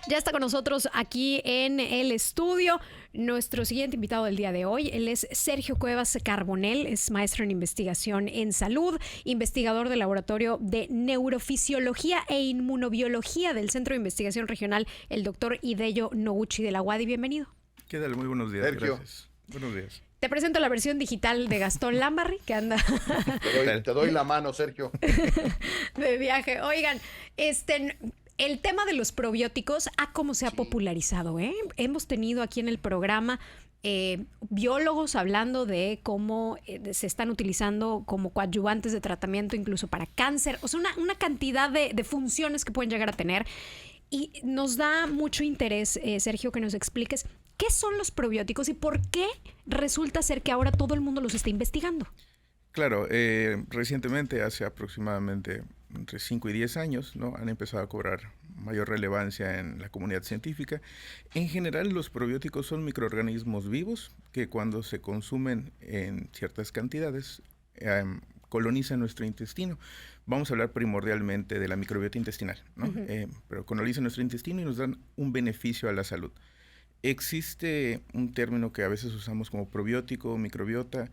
Ya está con nosotros aquí en el estudio nuestro siguiente invitado del día de hoy. Él es Sergio Cuevas Carbonell, es maestro en investigación en salud, investigador del Laboratorio de Neurofisiología e Inmunobiología del Centro de Investigación Regional, el doctor Hideo Noguchi de la UADY. Bienvenido. ¿Qué tal? Muy buenos días. Sergio. Gracias. Buenos días. Te presento la versión digital de Gastón Lambarri, que anda Te doy la mano, Sergio. de viaje. Oigan, el tema de los probióticos, cómo se ha popularizado, ¿eh? Hemos tenido aquí en el programa biólogos hablando de cómo se están utilizando como coadyuvantes de tratamiento incluso para cáncer. O sea, una cantidad de funciones que pueden llegar a tener. Y nos da mucho interés, Sergio, que nos expliques qué son los probióticos y por qué resulta ser que ahora todo el mundo los está investigando. Claro, recientemente, hace aproximadamente entre 5 y 10 años, ¿no? Han empezado a cobrar mayor relevancia en la comunidad científica. En general, los probióticos son microorganismos vivos que cuando se consumen en ciertas cantidades colonizan nuestro intestino. Vamos a hablar primordialmente de la microbiota intestinal, ¿no? Pero colonizan nuestro intestino y nos dan un beneficio a la salud. Existe un término que a veces usamos como probiótico, microbiota,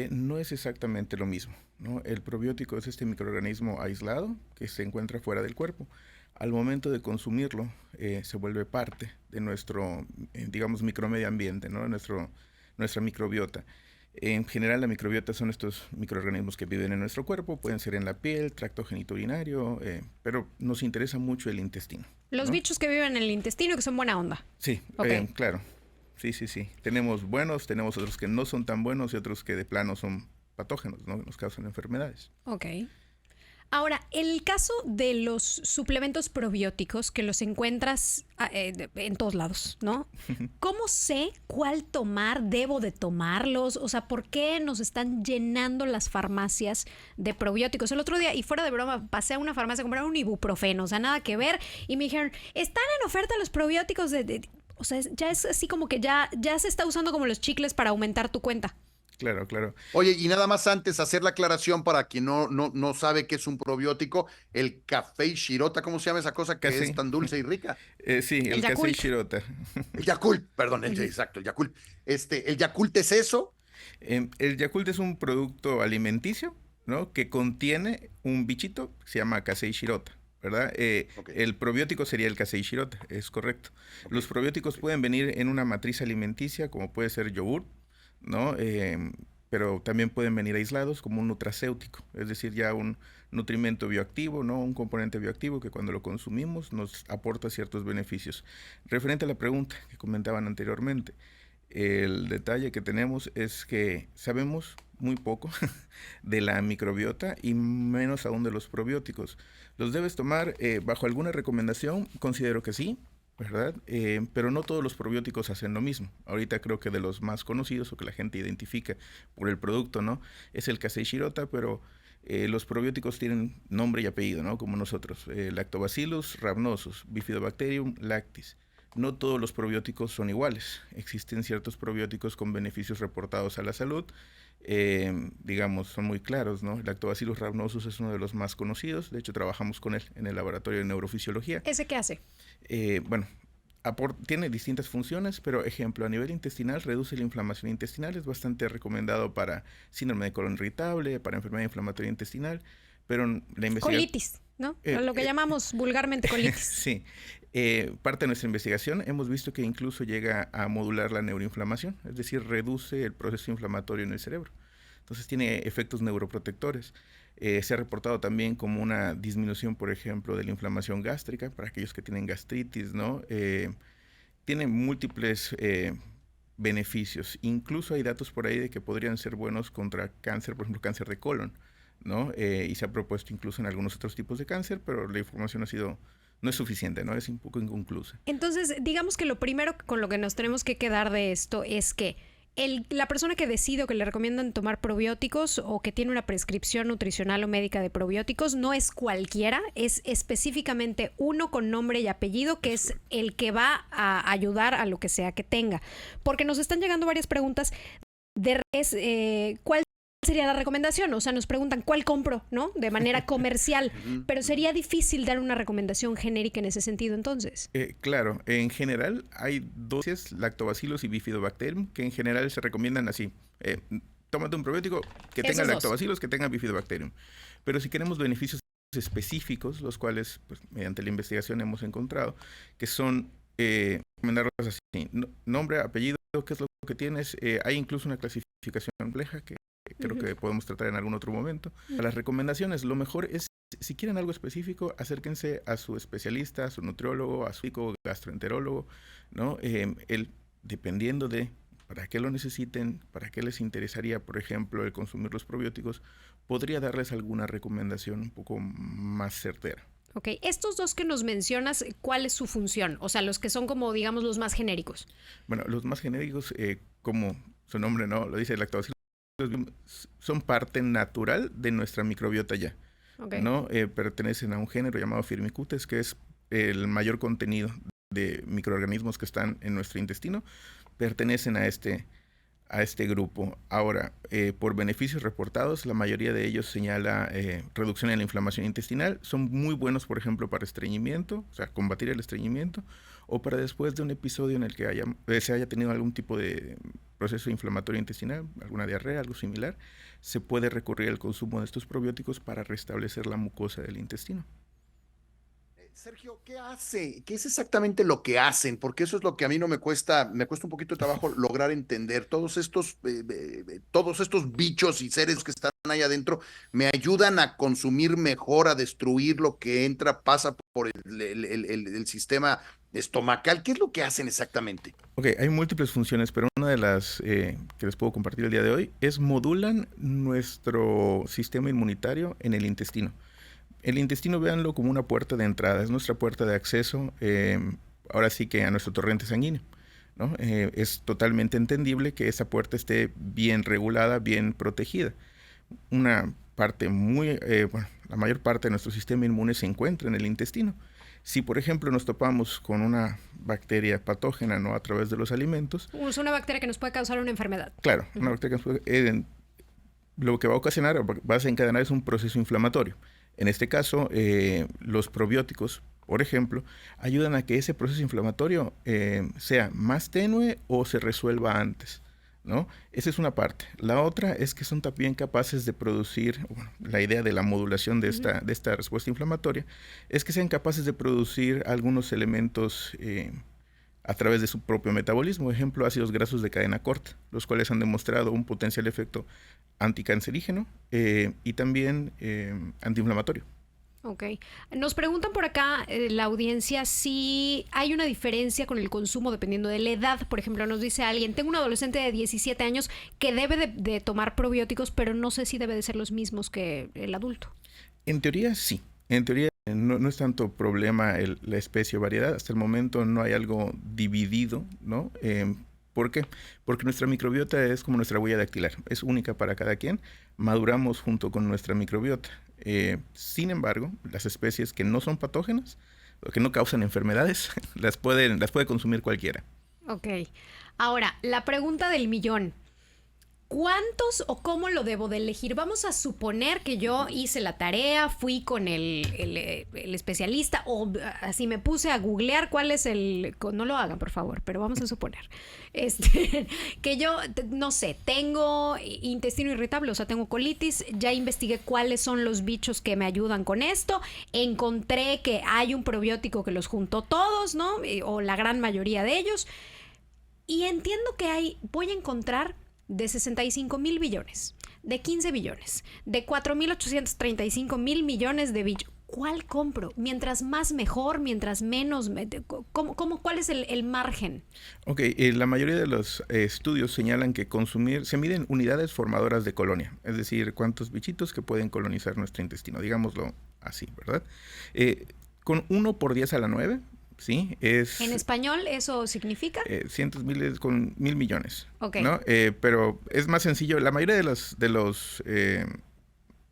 no es exactamente lo mismo, ¿no? El probiótico es este microorganismo aislado que se encuentra fuera del cuerpo. Al momento de consumirlo, se vuelve parte de nuestro, digamos, micromedio ambiente, ¿no? Nuestra microbiota. En general, la microbiota son estos microorganismos que viven en nuestro cuerpo, pueden ser en la piel, tracto genitourinario, pero nos interesa mucho el intestino. Los bichos que viven en el intestino que son buena onda. Sí, Okay. Claro. Sí. Tenemos buenos, tenemos otros que no son tan buenos y otros que de plano son patógenos, ¿no? Nos causan enfermedades. Ok. Ahora, el caso de los suplementos probióticos que los encuentras en todos lados, ¿no? ¿Cómo sé cuál tomar? ¿Debo de tomarlos? O sea, ¿por qué nos están llenando las farmacias de probióticos? El otro día, y fuera de broma, pasé a una farmacia a comprar un ibuprofeno, o sea, nada que ver, y me dijeron, están en oferta los probióticos o sea, ya es así como que ya se está usando como los chicles para aumentar tu cuenta. Claro. Oye, y nada más antes hacer la aclaración para quien no sabe qué es un probiótico, el café Shirota, ¿cómo se llama esa cosa que es tan dulce y rica? Sí, el Kasei Shirota. El Yakult, perdón, exacto, el Yakult. ¿El Yakult es eso? El Yakult es un producto alimenticio, ¿no? Que contiene un bichito que se llama Kasei Shirota, ¿verdad? Okay. El probiótico sería el Kasei Shirota, es correcto. Okay. Los probióticos pueden venir en una matriz alimenticia, como puede ser yogur, ¿no? Pero también pueden venir aislados como un nutracéutico, es decir, ya un nutrimento bioactivo, ¿no? Un componente bioactivo que cuando lo consumimos nos aporta ciertos beneficios. Referente a la pregunta que comentaban anteriormente, el detalle que tenemos es que sabemos muy poco de la microbiota y menos aún de los probióticos. ¿Los debes tomar bajo alguna recomendación? Considero que sí, ¿verdad? Pero no todos los probióticos hacen lo mismo. Ahorita creo que de los más conocidos o que la gente identifica por el producto, ¿no? Es el Kasei Shirota, pero los probióticos tienen nombre y apellido, ¿no? Como nosotros. Lactobacillus rhamnosus, Bifidobacterium lactis. No todos los probióticos son iguales. Existen ciertos probióticos con beneficios reportados a la salud. Digamos, son muy claros, ¿no? El Lactobacillus rhamnosus es uno de los más conocidos. De hecho, trabajamos con él en el Laboratorio de Neurofisiología. ¿Ese qué hace? Tiene distintas funciones, pero ejemplo, a nivel intestinal reduce la inflamación intestinal, es bastante recomendado para síndrome de colon irritable, para enfermedad inflamatoria intestinal, pero la investigación... Colitis, ¿no? Lo que llamamos vulgarmente colitis. Sí, parte de nuestra investigación hemos visto que incluso llega a modular la neuroinflamación, es decir, reduce el proceso inflamatorio en el cerebro. Entonces tiene efectos neuroprotectores. Se ha reportado también como una disminución, por ejemplo, de la inflamación gástrica para aquellos que tienen gastritis, ¿no? Tiene múltiples beneficios. Incluso hay datos por ahí de que podrían ser buenos contra cáncer, por ejemplo, cáncer de colon, ¿no? Y se ha propuesto incluso en algunos otros tipos de cáncer, pero la información no es suficiente, ¿no? Es un poco inconclusa. Entonces, digamos que lo primero con lo que nos tenemos que quedar de esto es que la persona que decide o que le recomiendan tomar probióticos o que tiene una prescripción nutricional o médica de probióticos no es cualquiera, es específicamente uno con nombre y apellido que es el que va a ayudar a lo que sea que tenga. Porque nos están llegando varias preguntas de ¿cuál sería la recomendación? O sea, nos preguntan cuál compro, ¿no? De manera comercial, pero sería difícil dar una recomendación genérica en ese sentido, entonces. Claro, en general hay dosis, lactobacillus y bifidobacterium, que en general se recomiendan así. Tómate un probiótico que tenga lactobacillus, que tenga bifidobacterium. Pero si queremos beneficios específicos, los cuales, pues, mediante la investigación hemos encontrado, que son recomendarlos así: nombre, apellido, qué es lo que tienes. Hay incluso una clasificación compleja que creo que podemos tratar en algún otro momento. Las recomendaciones, lo mejor es, si quieren algo específico, acérquense a su especialista, a su nutriólogo, a su gastroenterólogo, ¿no? Dependiendo de para qué lo necesiten, para qué les interesaría, por ejemplo, el consumir los probióticos, podría darles alguna recomendación un poco más certera. Ok, estos dos que nos mencionas, ¿cuál es su función? O sea, los que son como, digamos, los más genéricos. Bueno, los más genéricos, como su nombre no lo dice, lactobacillus, son parte natural de nuestra microbiota ya. Okay. ¿No? Pertenecen a un género llamado Firmicutes, que es el mayor contenido de microorganismos que están en nuestro intestino, pertenecen a este grupo. Ahora, por beneficios reportados, la mayoría de ellos señala reducción en la inflamación intestinal. Son muy buenos, por ejemplo, para estreñimiento, o sea, combatir el estreñimiento, o para después de un episodio en el que se haya tenido algún tipo de proceso inflamatorio intestinal, alguna diarrea, algo similar, se puede recurrir al consumo de estos probióticos para restablecer la mucosa del intestino. Sergio, ¿qué hace? ¿Qué es exactamente lo que hacen? Porque eso es lo que a mí me cuesta un poquito de trabajo lograr entender. Todos estos bichos y seres que están ahí adentro me ayudan a consumir mejor, a destruir lo que entra, pasa por el sistema estomacal. ¿Qué es lo que hacen exactamente? Ok, hay múltiples funciones, pero una de las que les puedo compartir el día de hoy es modulan nuestro sistema inmunitario en el intestino. El intestino, véanlo como una puerta de entrada, es nuestra puerta de acceso, ahora sí que a nuestro torrente sanguíneo, ¿no? Es totalmente entendible que esa puerta esté bien regulada, bien protegida. Una parte la mayor parte de nuestro sistema inmune se encuentra en el intestino. Si, por ejemplo, nos topamos con una bacteria patógena, ¿no?, a través de los alimentos. Es una bacteria que nos puede causar una enfermedad. Claro, una bacteria que nos puede, lo que va a ocasionar, va a desencadenar es un proceso inflamatorio. En este caso, los probióticos, por ejemplo, ayudan a que ese proceso inflamatorio sea más tenue o se resuelva antes, ¿no? Esa es una parte. La otra es que son también capaces de producir, la idea de la modulación de esta respuesta inflamatoria, es que sean capaces de producir algunos elementos a través de su propio metabolismo. Por ejemplo, ácidos grasos de cadena corta, los cuales han demostrado un potencial efecto anticancerígeno y también antiinflamatorio. Ok. Nos preguntan por acá la audiencia si hay una diferencia con el consumo dependiendo de la edad. Por ejemplo, nos dice alguien, tengo un adolescente de 17 años que debe de tomar probióticos, pero no sé si debe de ser los mismos que el adulto. En teoría, sí. En teoría no es tanto problema la especie o variedad. Hasta el momento no hay algo dividido, ¿no? ¿Por qué? Porque nuestra microbiota es como nuestra huella dactilar, es única para cada quien, maduramos junto con nuestra microbiota. Sin embargo, las especies que no son patógenas, o que no causan enfermedades, las puede consumir cualquiera. Ok. Ahora, la pregunta del millón. ¿Cuántos o cómo lo debo de elegir? Vamos a suponer que yo hice la tarea, fui con el especialista o así me puse a googlear cuál es no lo hagan, por favor, pero vamos a suponer que yo, no sé, tengo intestino irritable, o sea, tengo colitis, ya investigué cuáles son los bichos que me ayudan con esto, encontré que hay un probiótico que los juntó todos, ¿no? O la gran mayoría de ellos, y entiendo que voy a encontrar de 65,000 billones, de 15 billones, de 4,835 mil millones de billones. ¿Cuál compro? Mientras más mejor, mientras menos. ¿Cuál es el margen? Ok, la mayoría de los estudios señalan que se miden unidades formadoras de colonia, es decir, cuántos bichitos que pueden colonizar nuestro intestino, digámoslo así, ¿verdad? Con 1 por 10 a la 9, ¿sí? ¿En español eso significa? Cientos miles con 1,000 millones. Okay. ¿No? Pero es más sencillo. La mayoría de los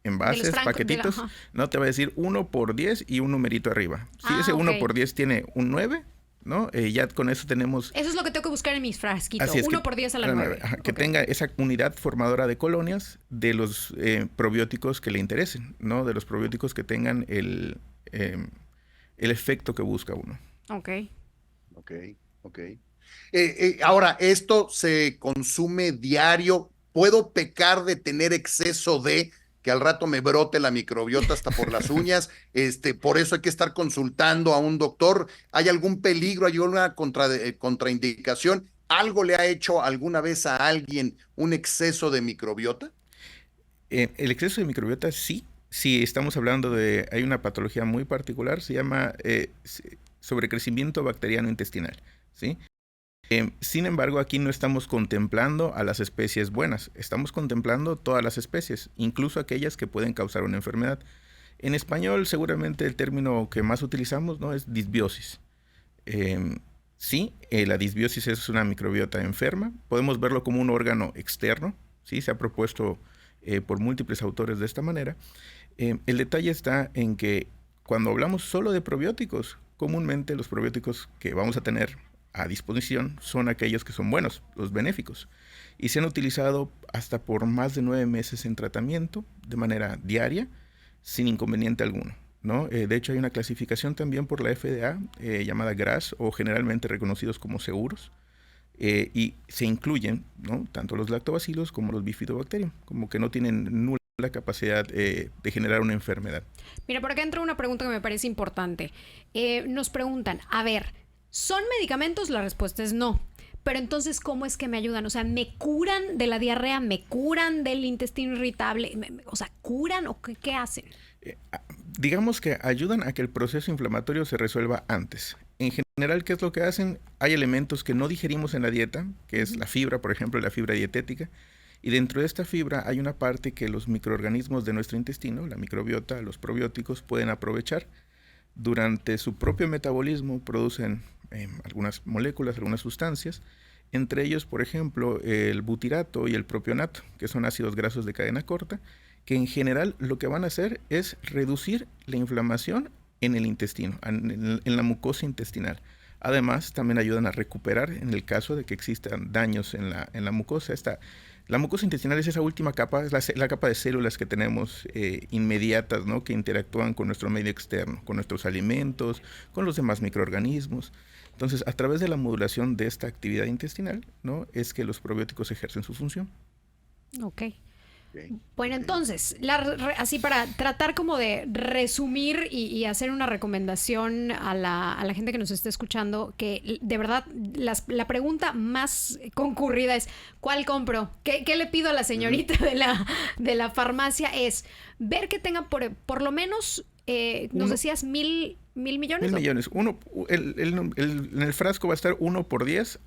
envases, paquetitos, no te va a decir 1 por 10 y un numerito arriba. Si ese 1 por 10 tiene un 9, ¿no? Ya con eso tenemos... Eso es lo que tengo que buscar en mis frasquitos. Así es, 1 por 10 a la 9. Que tenga esa unidad formadora de colonias de los probióticos que le interesen, ¿no? De los probióticos que tengan el efecto que busca uno. Ok. Ahora, ¿esto se consume diario? ¿Puedo pecar de tener exceso de que al rato me brote la microbiota hasta por las uñas? Por eso hay que estar consultando a un doctor. ¿Hay algún peligro? ¿Hay alguna contraindicación? ¿Algo le ha hecho alguna vez a alguien un exceso de microbiota? El exceso de microbiota sí. Si estamos hablando de... Hay una patología muy particular, se llama sobrecrecimiento bacteriano intestinal, ¿sí? Sin embargo, aquí no estamos contemplando a las especies buenas, estamos contemplando todas las especies, incluso aquellas que pueden causar una enfermedad. En español, seguramente el término que más utilizamos, ¿no?, es disbiosis. Sí, la disbiosis es una microbiota enferma, podemos verlo como un órgano externo, ¿sí? Se ha propuesto por múltiples autores de esta manera. El detalle está en que cuando hablamos solo de probióticos, comúnmente los probióticos que vamos a tener a disposición son aquellos que son buenos, los benéficos, y se han utilizado hasta por más de 9 meses en tratamiento de manera diaria sin inconveniente alguno, ¿no? De hecho hay una clasificación también por la FDA llamada GRAS, o generalmente reconocidos como seguros, y se incluyen, ¿no?, tanto los lactobacilos como los bifidobacterium, como que no tienen nula capacidad de generar una enfermedad. Mira, por acá entra una pregunta que me parece importante. Nos preguntan, a ver, ¿son medicamentos? La respuesta es no. Pero entonces, ¿cómo es que me ayudan? O sea, ¿me curan de la diarrea? ¿Me curan del intestino irritable? O sea, ¿curan o qué hacen? Digamos que ayudan a que el proceso inflamatorio se resuelva antes. En general, ¿qué es lo que hacen? Hay elementos que no digerimos en la dieta, que es la fibra, por ejemplo, la fibra dietética. Y dentro de esta fibra hay una parte que los microorganismos de nuestro intestino, la microbiota, los probióticos, pueden aprovechar. Durante su propio metabolismo producen algunas moléculas, algunas sustancias, entre ellos, por ejemplo, el butirato y el propionato, que son ácidos grasos de cadena corta, que en general lo que van a hacer es reducir la inflamación en el intestino, en la mucosa intestinal. Además, también ayudan a recuperar en el caso de que existan daños en la mucosa. La mucosa intestinal es esa última capa, es la capa de células que tenemos inmediatas, ¿no?, que interactúan con nuestro medio externo, con nuestros alimentos, con los demás microorganismos. Entonces, a través de la modulación de esta actividad intestinal, ¿no?, es que los probióticos ejercen su función. Ok. Bueno, entonces, así para tratar como de resumir y hacer una recomendación a la gente que nos está escuchando, que de verdad la pregunta más concurrida es, ¿cuál compro? ¿Qué le pido a la señorita de la farmacia? Es ver que tenga por lo menos, nos decías, ¿1,000 millones? 1,000 millones. En el frasco va a estar 1 por 10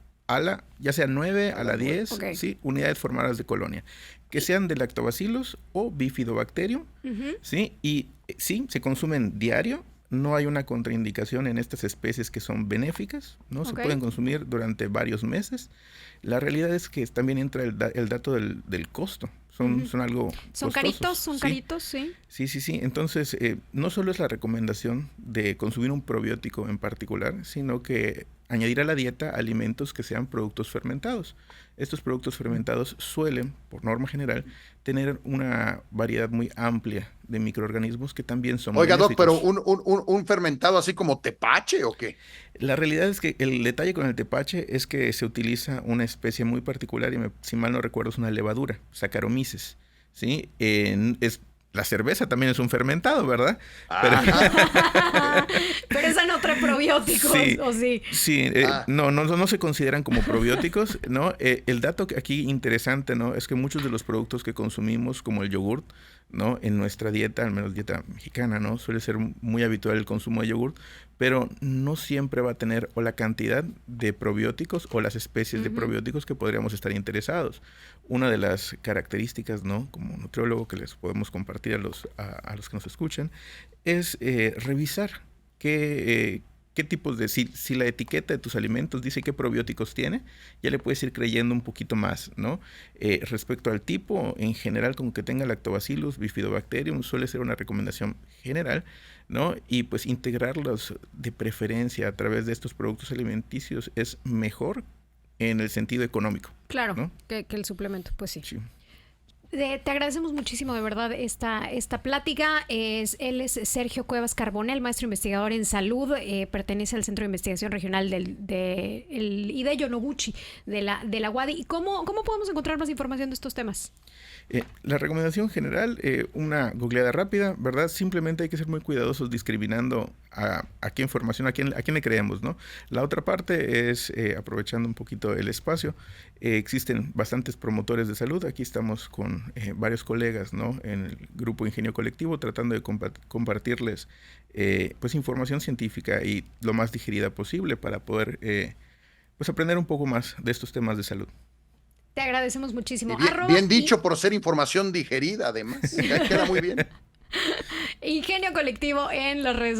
ya sea 9 a la 10, okay, ¿sí?, unidades formadas de colonia, que sean de lactobacilos o bifidobacterium, ¿sí? Y sí, se consumen diario, no hay una contraindicación en estas especies que son benéficas, ¿no? Okay. Se pueden consumir durante varios meses. La realidad es que también entra el dato del costo. Son algo ¿Son costosos. Son caritos, sí. Sí. Entonces, no solo es la recomendación de consumir un probiótico en particular, sino que añadir a la dieta alimentos que sean productos fermentados. Estos productos fermentados suelen, por norma general, tener una variedad muy amplia de microorganismos que también son Oiga, benéficos. Doc, pero un fermentado así como tepache, ¿o qué? La realidad es que el detalle con el tepache es que se utiliza una especie muy particular y si mal no recuerdo es una levadura, Saccharomyces, ¿sí? La cerveza también es un fermentado, ¿verdad? Pero esa no trae probióticos, sí, ¿o sí? Sí, no se consideran como probióticos, ¿no? El dato aquí interesante, ¿no?, es que muchos de los productos que consumimos, como el yogurt, ¿no?, en nuestra dieta, al menos dieta mexicana, ¿no?, suele ser muy habitual el consumo de yogurt, pero no siempre va a tener o la cantidad de probióticos o las especies de probióticos que podríamos estar interesados. Una de las características, ¿no?, como nutriólogo que les podemos compartir a los que nos escuchan, es revisar qué qué tipos de, si la etiqueta de tus alimentos dice qué probióticos tiene, ya le puedes ir creyendo un poquito más, ¿no? Respecto al tipo, en general, con que tenga Lactobacillus bifidobacterium, suele ser una recomendación general, ¿no? Y pues integrarlos de preferencia a través de estos productos alimenticios es mejor en el sentido económico. Claro, ¿no? que el suplemento, pues sí. Sí. Te agradecemos muchísimo, de verdad, esta plática. Él es Sergio Cuevas Carbonell, maestro investigador en salud, pertenece al Centro de Investigación Regional el Hideo Noguchi de la UADY. ¿Y cómo podemos encontrar más información de estos temas? La recomendación general, una googleada rápida, ¿verdad? Simplemente hay que ser muy cuidadosos discriminando a qué información, a quién le creemos, ¿no? La otra parte es, aprovechando un poquito el espacio, existen bastantes promotores de salud. Aquí estamos con varios colegas, ¿no? En el grupo Ingenio Colectivo, tratando de compartirles pues información científica y lo más digerida posible para poder pues aprender un poco más de estos temas de salud. Te agradecemos muchísimo. Bien dicho por ser información digerida, además. Queda muy bien. Ingenio Colectivo en las redes